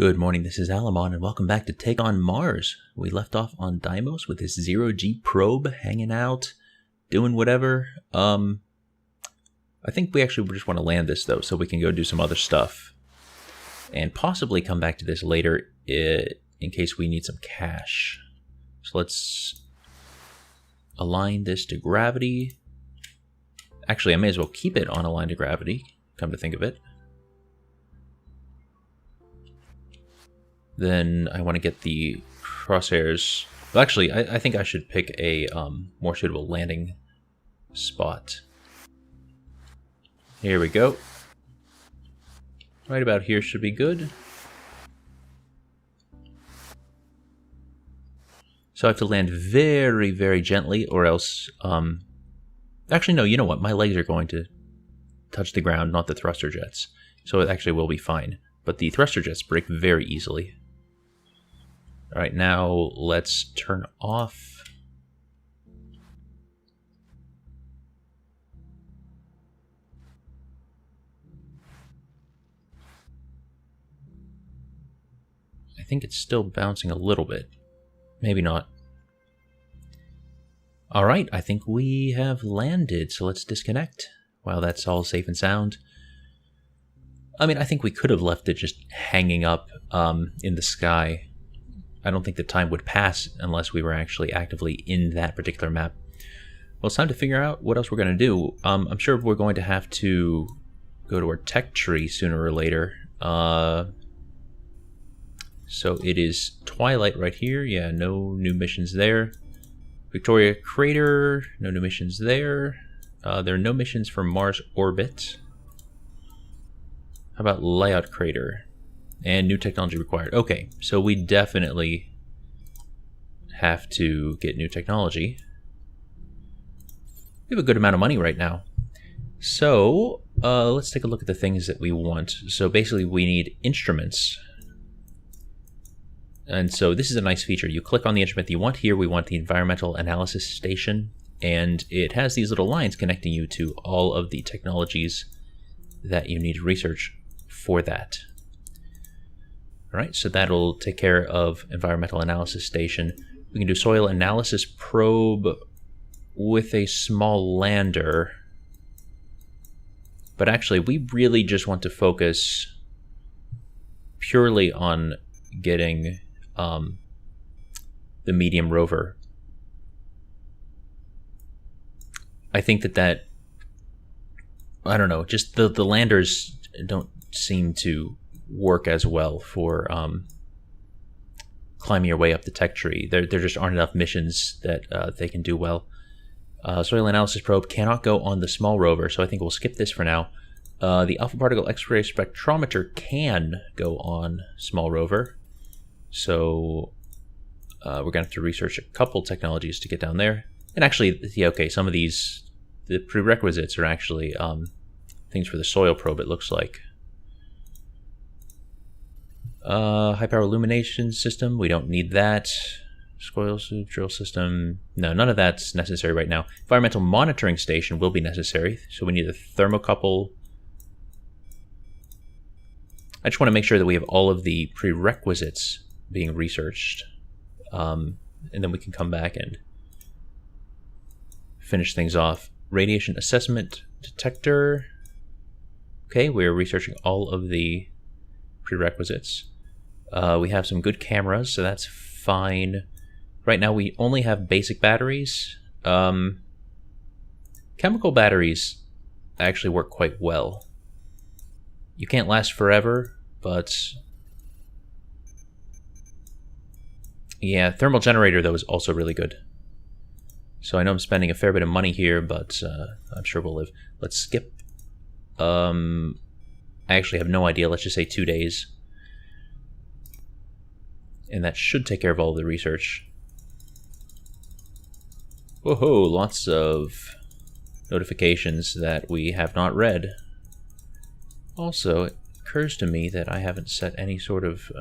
Good morning, this is Alamon, and welcome back to Take on Mars. We left off on Deimos with this zero-G probe, hanging out, doing whatever. I think we actually just want to land this, though, so we can go do some other stuff. And possibly come back to this later in case we need some cash. So let's align this to gravity. Actually, I may as well keep it on align to gravity, come to think of it. Then I want to get the crosshairs. Well, actually, I think I should pick a more suitable landing spot. Here we go. Right about here should be good. So I have to land very, very gently, or else... Actually, no, you know what? My legs are going to touch the ground, not the thruster jets. So it actually will be fine. But the thruster jets break very easily. All right, now let's turn off. I think it's still bouncing a little bit. Maybe not. All right, I think we have landed, so let's disconnect. While that's all safe and sound. I mean, I think we could have left it just hanging up in the sky. I don't think the time would pass unless we were actually actively in that particular map. Well, it's time to figure out what else we're going to do. I'm sure we're going to have to go to our tech tree sooner or later. So it is Twilight right here. Yeah, no new missions there. Victoria Crater, no new missions there. There are no missions for Mars orbit. How about Layout Crater? And new technology required. Okay, so we definitely have to get new technology. We have a good amount of money right now. So, let's take a look at the things that we want. So basically we need instruments. And so this is a nice feature. You click on the instrument that you want. Here we want the Environmental Analysis Station. And it has these little lines connecting you to all of the technologies that you need to research for that. All right, so that'll take care of Environmental Analysis Station. We can do Soil Analysis Probe with a small lander. But actually, we really just want to focus purely on getting the medium rover. I think that I don't know, just the landers don't seem to work as well for climbing your way up the tech tree. There just aren't enough missions that they can do well. Soil Analysis Probe cannot go on the small rover, so I think we'll skip this for now. The Alpha Particle X-ray Spectrometer can go on small rover, so we're going to have to research a couple technologies to get down there. And actually, yeah, okay, some of these, the prerequisites are actually things for the soil probe, it looks like. High power illumination system, we don't need that. Soil drill system, no, none of that's necessary right now. Environmental monitoring station will be necessary, so we need a thermocouple. I just want to make sure that we have all of the prerequisites being researched, and then we can come back and finish things off. Radiation assessment detector. Okay, we're researching all of the prerequisites. We have some good cameras, so that's fine. Right now we only have basic batteries. Chemical batteries actually work quite well. You can't last forever, but yeah, thermal generator though is also really good. So I know I'm spending a fair bit of money here, but I'm sure we'll live. Let's skip. I actually have no idea. Let's just say 2 days. And that should take care of all of the research. Whoa, lots of notifications that we have not read. Also, it occurs to me that I haven't set any sort of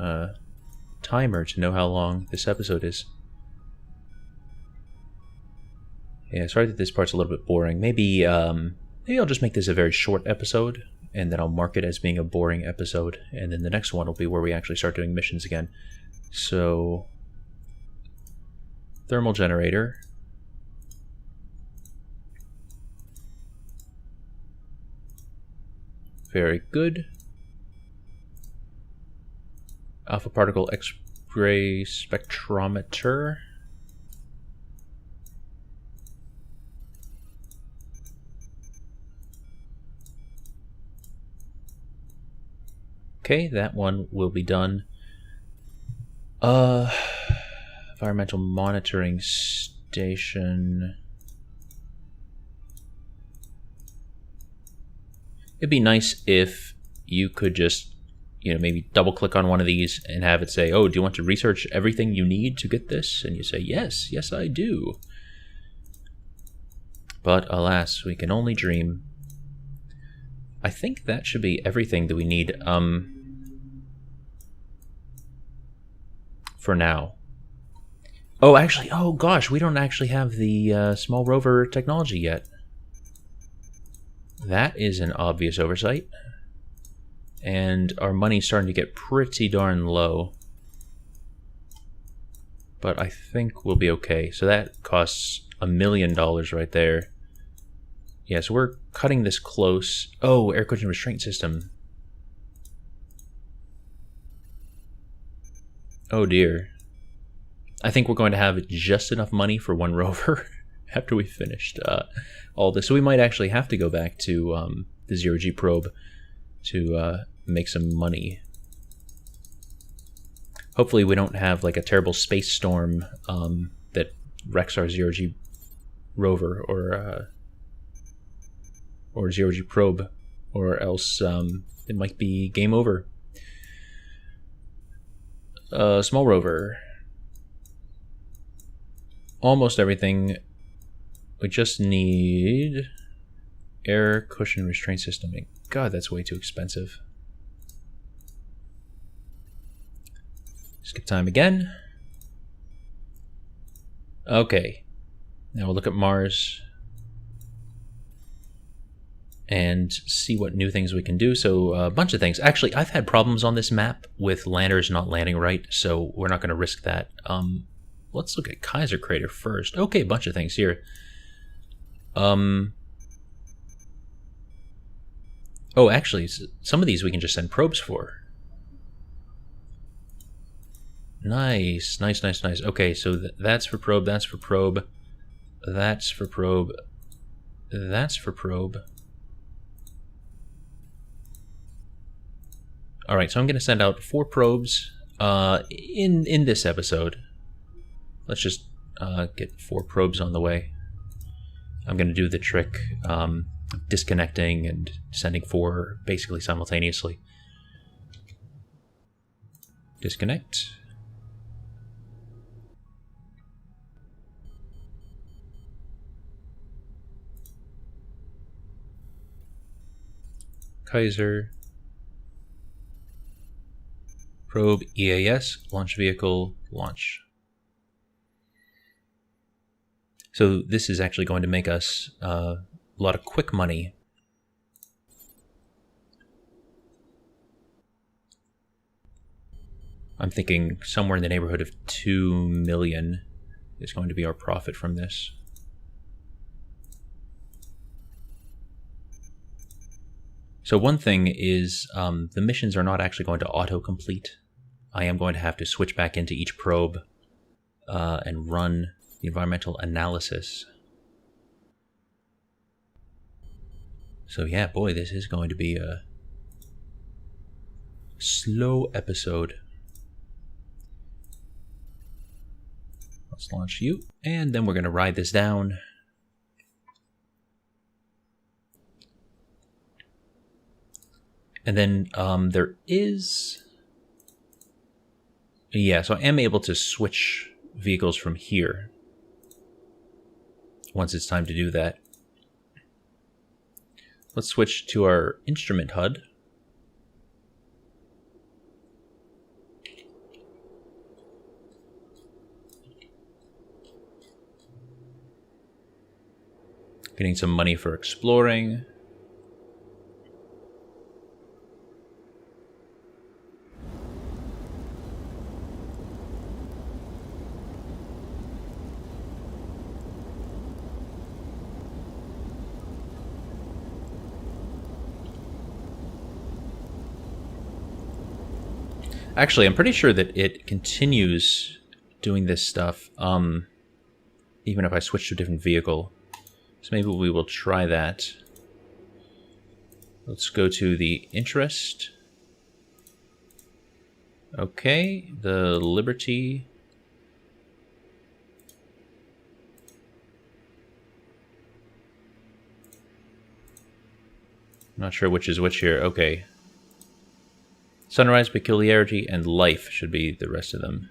timer to know how long this episode is. Yeah, sorry that this part's a little bit boring. Maybe I'll just make this a very short episode. and then I'll mark it as being a boring episode, and then the next one will be where we actually start doing missions again. So, thermal generator. Very good. Alpha particle X-ray spectrometer. Okay, that one will be done. Environmental monitoring station. It'd be nice if you could just, maybe double click on one of these and have it say, oh, do you want to research everything you need to get this? And you say, yes, yes, I do. But alas, we can only dream. I think that should be everything that we need for now. Oh, actually, oh gosh, we don't actually have the small rover technology yet. That is an obvious oversight. And our money's starting to get pretty darn low. But I think we'll be okay. So that costs $1 million right there. Yeah, so we're cutting this close. Oh, air cushion restraint system. Oh dear. I think we're going to have just enough money for one rover after we've finished all this. So we might actually have to go back to the zero-G probe to make some money. Hopefully we don't have like a terrible space storm that wrecks our zero-G rover or zero-G probe, or else it might be game over. Small rover. Almost everything. We just need air cushion restraint system. God, that's way too expensive. Skip time again. Okay. Now we'll look at Mars and see what new things we can do. So a bunch of things. Actually, I've had problems on this map with landers not landing right, so we're not going to risk that. Let's look at Kaiser Crater first. Okay, a bunch of things here. Oh, actually, some of these we can just send probes for. Nice, nice, nice, nice. Okay, so that's for probe, that's for probe, that's for probe, that's for probe. All right, so I'm going to send out 4 probes in this episode. Let's just get 4 probes on the way. I'm going to do the trick disconnecting and sending 4 basically simultaneously. Disconnect. Kaiser. Probe EAS, launch vehicle, launch. So this is actually going to make us a lot of quick money. I'm thinking somewhere in the neighborhood of 2 million is going to be our profit from this. So one thing is the missions are not actually going to auto-complete. I am going to have to switch back into each probe and run the environmental analysis. So yeah, boy, this is going to be a slow episode. Let's launch you, and then we're going to ride this down. And then there is... Yeah, so I am able to switch vehicles from here once it's time to do that. Let's switch to our instrument HUD. Getting some money for exploring. Actually, I'm pretty sure that it continues doing this stuff, even if I switch to a different vehicle. So maybe we will try that. Let's go to the interest. Okay, the Liberty. Not sure which is which here. Okay. Sunrise, Peculiarity, and Life should be the rest of them.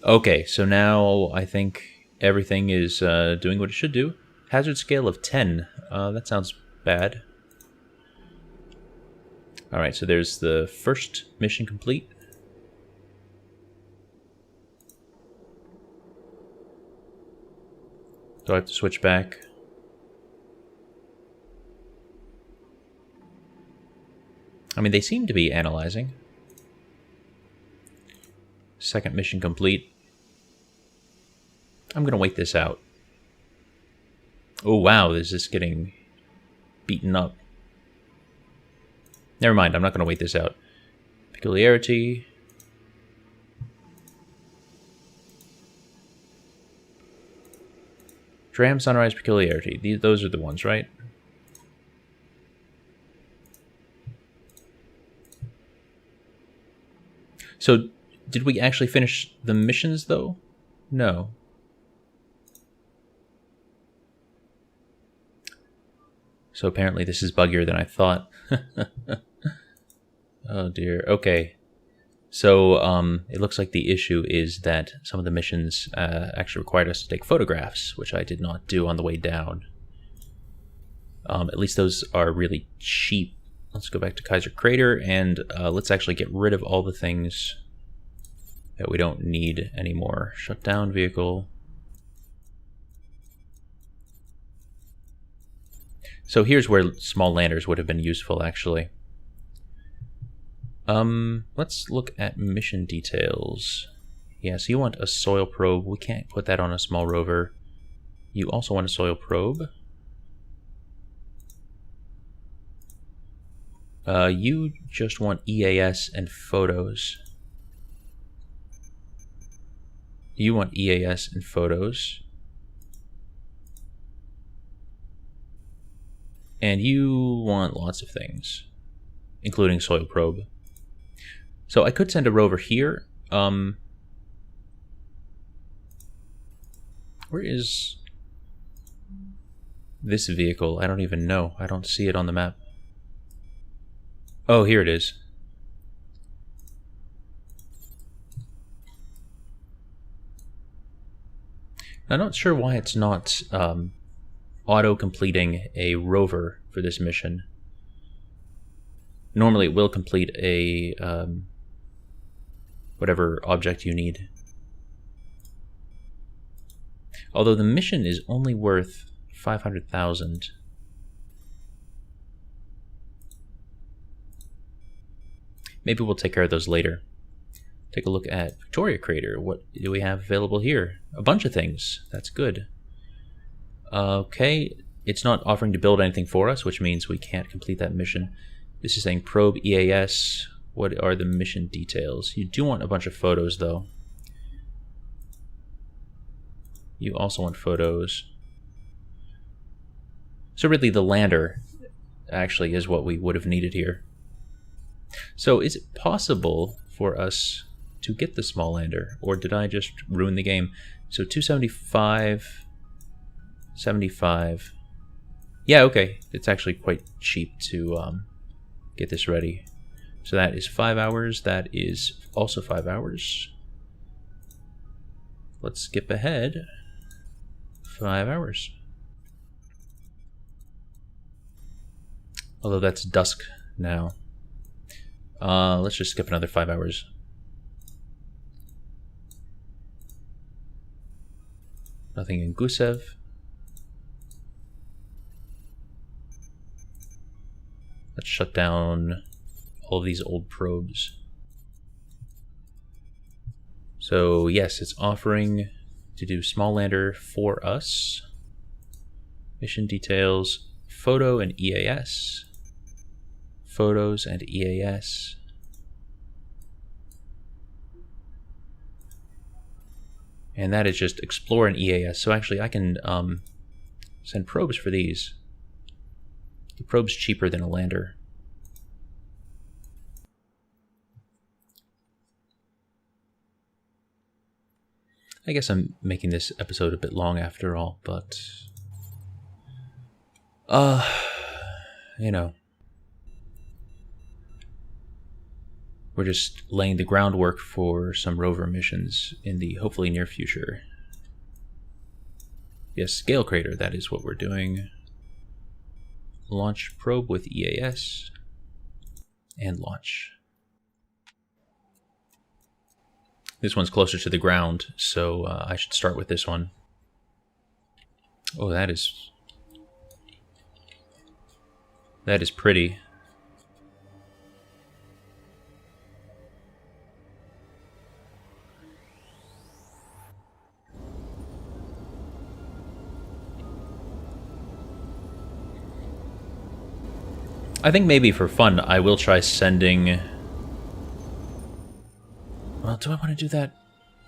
Okay, so now I think everything is doing what it should do. Hazard scale of 10. That sounds bad. Alright, so there's the first mission complete. Do I have to switch back? I mean, they seem to be analyzing. Second mission complete. I'm going to wait this out. Oh, wow, is this getting beaten up? Never mind, I'm not going to wait this out. Peculiarity. Dram, Sunrise, Peculiarity. Those are the ones, right? So, did we actually finish the missions, though? No. So apparently this is buggier than I thought. Oh dear. Okay. So it looks like the issue is that some of the missions actually required us to take photographs, which I did not do on the way down. At least those are really cheap. Let's go back to Kaiser Crater and let's actually get rid of all the things that we don't need anymore. Shut down vehicle. So here's where small landers would have been useful, actually. Let's look at mission details. Yeah, so you want a soil probe. We can't put that on a small rover. You also want a soil probe. You just want EAS and photos. You want EAS and photos. And you want lots of things, including soil probe. So I could send a rover here. Where is this vehicle? I don't even know. I don't see it on the map. Oh, here it is. I'm not sure why it's not auto-completing a rover for this mission. Normally it will complete a whatever object you need. Although the mission is only worth 500,000. Maybe we'll take care of those later. Take a look at Victoria Crater. What do we have available here? A bunch of things. That's good. Okay, it's not offering to build anything for us, which means we can't complete that mission. This is saying probe EAS. What are the mission details? You do want a bunch of photos, though. You also want photos. So really, the lander actually is what we would have needed here. So is it possible for us to get the small lander, or did I just ruin the game? So 275... 75. Yeah, okay. It's actually quite cheap to get this ready. So that is 5 hours. That is also 5 hours. Let's skip ahead. 5 hours. Although that's dusk now. Let's just skip another 5 hours. Nothing in Gusev. Let's shut down all of these old probes. So yes, it's offering to do small lander for us. Mission details, photo and EAS. Photos and EAS. And that is just explore and EAS. So actually I can send probes for these. The probe's cheaper than a lander. I guess I'm making this episode a bit long after all, but you know, we're just laying the groundwork for some rover missions in the hopefully near future. Yes, scale crater, that is what we're doing. Launch probe with EAS and launch. This one's closer to the ground, so I should start with this one. Oh, that is pretty. I think maybe for fun, I will try sending... Well, do I want to do that?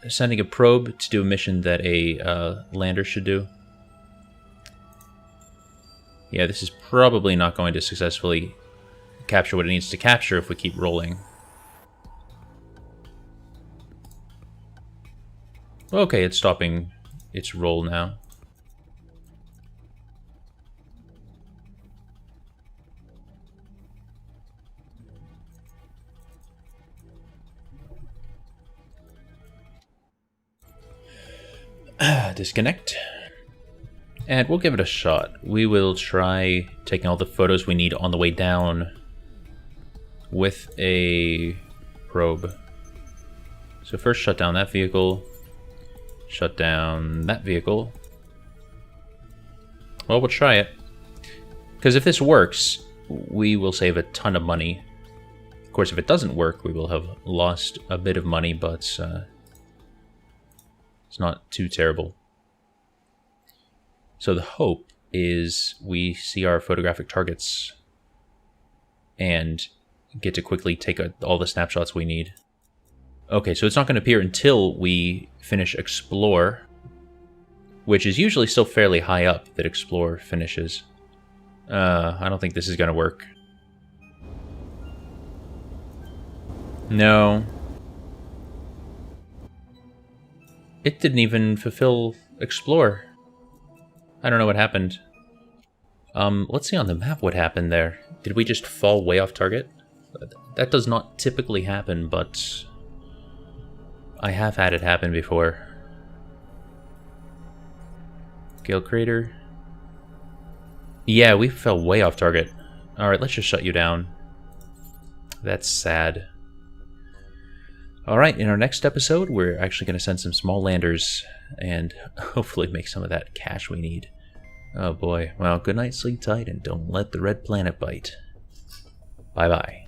Sending a probe to do a mission that a lander should do? Yeah, this is probably not going to successfully capture what it needs to capture if we keep rolling. Okay, it's stopping its roll now. Disconnect. And we'll give it a shot. We will try taking all the photos we need on the way down with a probe. So first shut down that vehicle. Shut down that vehicle. Well, we'll try it. Because if this works, we will save a ton of money. Of course, if it doesn't work, we will have lost a bit of money, but it's not too terrible. So the hope is we see our photographic targets and get to quickly take all the snapshots we need. Okay, so it's not going to appear until we finish Explore, which is usually still fairly high up that Explore finishes. I don't think this is going to work. No. It didn't even fulfill Explore. I don't know what happened. Let's see on the map what happened there. Did we just fall way off target? That does not typically happen, but I have had it happen before. Gale crater. Yeah, we fell way off target. Alright, let's just shut you down. That's sad. Alright, in our next episode, we're actually going to send some small landers and hopefully make some of that cash we need. Oh boy. Well, good night, sleep tight, and don't let the red planet bite. Bye-bye.